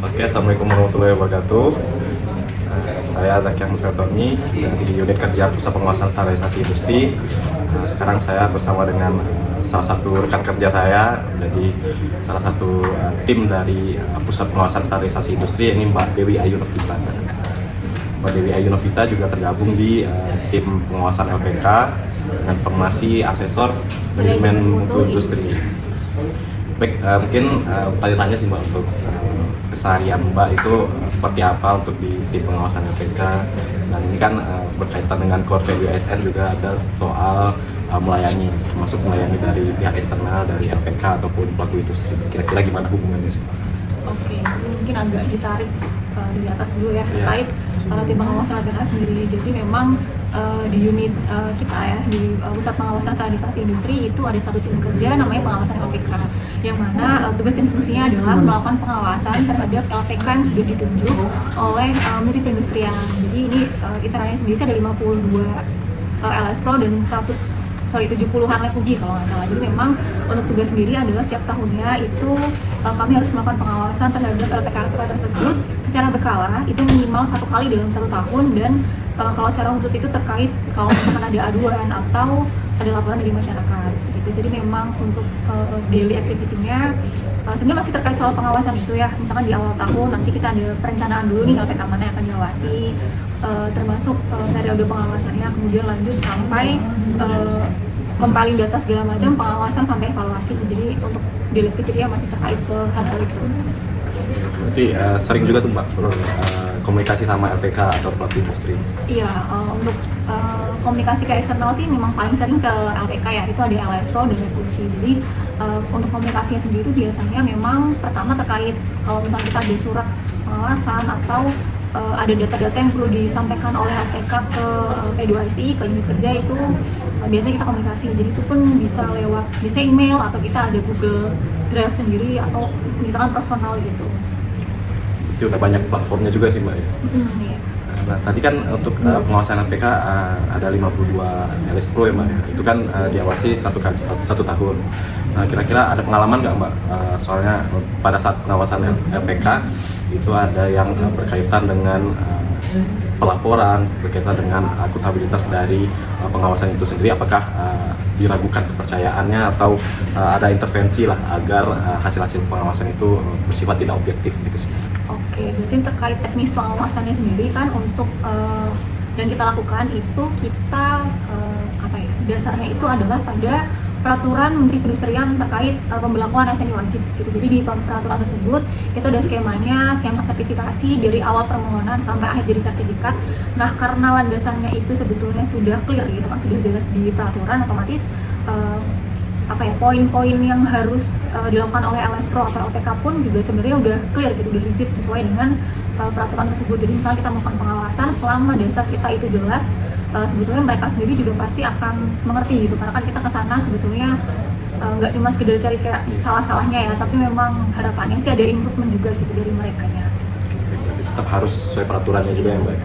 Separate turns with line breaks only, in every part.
Oke, Assalamualaikum warahmatullahi wabarakatuh. Saya Zaki Ahmad Feltoni dari Unit Kerja Pusat Pengawasan Standarisasi Industri. Sekarang saya bersama dengan salah satu rekan kerja saya, jadi salah satu tim dari Pusat Pengawasan Standarisasi Industri, ini Mbak Dewi Ayu Novita. Mbak Dewi Ayu Novita juga tergabung di tim pengawasan LPK dengan formasi asesor manajemen mutu industri. Baik, mungkin tanya-tanya sih Mbak untuk keseharian Mbak itu seperti apa untuk di tim pengawasan LPK, dan ini kan berkaitan dengan core value ASN, juga ada soal melayani, termasuk melayani dari pihak eksternal, dari LPK ataupun pelaku industri. Kira-kira gimana hubungannya sih?
Oke, mungkin agak ditarik dari atas dulu ya, terkait tim pengawasan LPK sendiri. Jadi memang di unit kita ya, di Pusat Pengawasan Standarisasi Industri itu ada satu tim kerja namanya pengawasan LPK, yang mana tugas dan fungsinya adalah melakukan pengawasan terhadap LPK yang sudah ditunjuk oleh Menteri Perindustrian. Jadi ini kisarannya sendiri ada 52 LS Pro dan 70-an lab uji kalau nggak salah. Jadi memang untuk tugas sendiri adalah setiap tahunnya itu kami harus melakukan pengawasan terhadap LPK tersebut secara berkala, itu minimal 1 kali dalam 1 tahun, dan kalau secara khusus itu terkait kalau misalkan ada aduan atau ada laporan dari masyarakat gitu. Jadi memang untuk daily activity-nya sebenarnya masih terkait soal pengawasan itu ya. Misalkan di awal tahun nanti kita ada perencanaan dulu nih LPK mana yang akan diawasi, termasuk periode pengawasannya, kemudian lanjut sampai compiling data segala macam, pengawasan sampai evaluasi. Jadi untuk daily activity-nya masih terkait ke hal-hal itu.
Berarti sering juga tuh Mbak komunikasi sama LPK atau pelaku industri?
Iya, untuk komunikasi ke eksternal sih memang paling sering ke LPK ya, itu ada LS Pro dan kunci. Jadi untuk komunikasinya sendiri itu biasanya memang pertama terkait kalau misalnya kita ada surat pengawasan atau ada data-data yang perlu disampaikan oleh LPK ke P2IC, ke unit kerja, itu biasanya kita komunikasi. Jadi itu pun bisa lewat biasanya email, atau kita ada Google Drive sendiri, atau misalkan personal gitu.
Itu udah banyak platformnya juga sih Mbak ya?
Iya.
Nah, tadi kan untuk pengawasan LPK ada 52 LS Pro ya Mbak ya? Itu kan diawasi satu tahun. Nah, kira-kira ada pengalaman nggak Mbak? Soalnya pada saat pengawasan LPK itu ada yang berkaitan dengan pelaporan, berkaitan dengan akuntabilitas dari pengawasan itu sendiri. Apakah diragukan kepercayaannya, atau ada intervensi lah agar hasil-hasil pengawasan itu bersifat tidak objektif gitu sih?
Oke, berarti terkait teknis pengawasannya sendiri kan, untuk yang kita lakukan itu kita dasarnya itu adalah pada peraturan Menteri Perindustrian terkait pembelakuan ASN wajib gitu. Jadi di peraturan tersebut itu ada skemanya, skema sertifikasi dari awal permohonan sampai akhir jadi sertifikat. Nah, karena landasannya itu sebetulnya sudah clear gitu kan, sudah jelas di peraturan, otomatis poin-poin yang harus dilakukan oleh LS Pro atau LPK pun juga sebenarnya udah clear gitu, udah rigid sesuai dengan peraturan tersebut. Jadi misalnya kita melakukan pengawasan, selama dasar kita itu jelas, sebetulnya mereka sendiri juga pasti akan mengerti gitu, karena kan kita kesana sebetulnya nggak cuma sekedar cari kayak salah-salahnya ya, tapi memang harapannya sih ada improvement juga gitu dari merekanya.
Tetap harus sesuai peraturannya juga ya Mbak?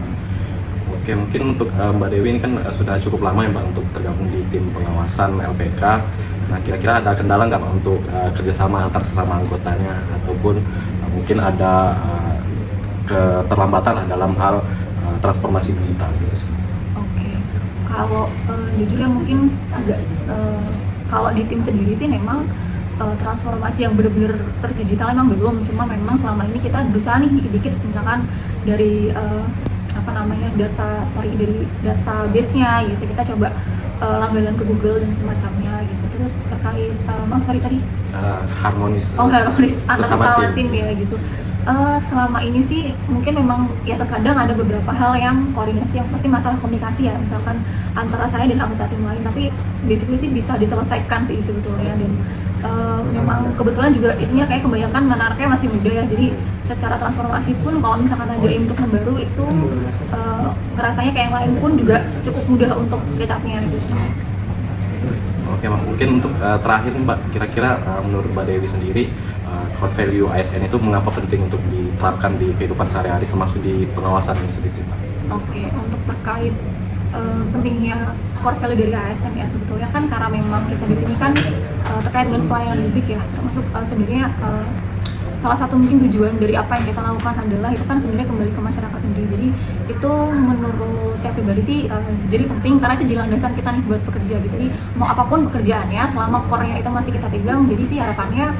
Oke, mungkin untuk Mbak Dewi ini kan sudah cukup lama ya Mbak untuk tergabung di tim pengawasan LPK. Nah, kira-kira ada kendala nggak Mbak untuk kerjasama antar sesama anggotanya, ataupun mungkin ada keterlambatan dalam hal transformasi digital gitu sih?
Oke, kalau jujur ya mungkin agak kalau di tim sendiri sih memang transformasi yang benar-benar terdigital memang belum. Cuma memang selama ini kita berusaha nih dikit-dikit, misalkan dari dari database-nya gitu, kita coba langganan ke Google dan semacamnya gitu. Terus terkait
harmonis
antar sesama tim ya gitu. Selama ini sih mungkin memang ya terkadang ada beberapa hal yang koordinasi, yang pasti masalah komunikasi ya, misalkan antara saya dan anggota tim lain, tapi basically sih bisa diselesaikan sih sebetulnya. Dan memang kebetulan juga isinya kayak kebanyakan menariknya masih muda ya, jadi secara transformasi pun kalau misalkan ada improvement baru itu rasanya kayak yang lain pun juga cukup mudah untuk catch-up-nya gitu.
Oke Mbak, mungkin untuk terakhir Mbak, kira-kira menurut Mbak Dewi sendiri core value ASN itu mengapa penting untuk diterapkan di kehidupan sehari-hari, termasuk di pengawasan ini sendiri Mbak?
Oke, untuk terkait pentingnya core value dari ASN ya, sebetulnya kan karena memang kita di sini kan terkait dengan pelayanan publik ya, termasuk sebenarnya salah satu mungkin tujuan dari apa yang kita lakukan adalah itu kan sebenarnya kembali ke masyarakat sendiri. Jadi itu menurut saya pribadi sih jadi penting karena itu jalan dasar kita nih buat bekerja gitu. Jadi mau apapun pekerjaannya selama core-nya itu masih kita pegang, jadi sih harapannya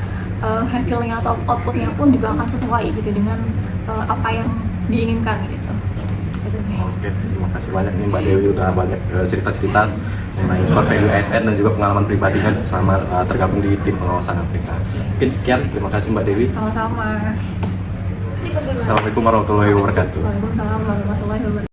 hasilnya atau outputnya pun juga akan sesuai gitu dengan apa yang diinginkan gitu. Itu sih.
Oke, terima kasih banyak nih Mbak Dewi udah banyak cerita-cerita mengenai core value ASN dan juga pengalaman pribadinya selama tergabung di tim pengawasan LPK. Mungkin sekian, terima kasih Mbak Dewi.
Sama-sama.
Assalamualaikum warahmatullahi wabarakatuh.
Waalaikumsalam warahmatullahi wabarakatuh.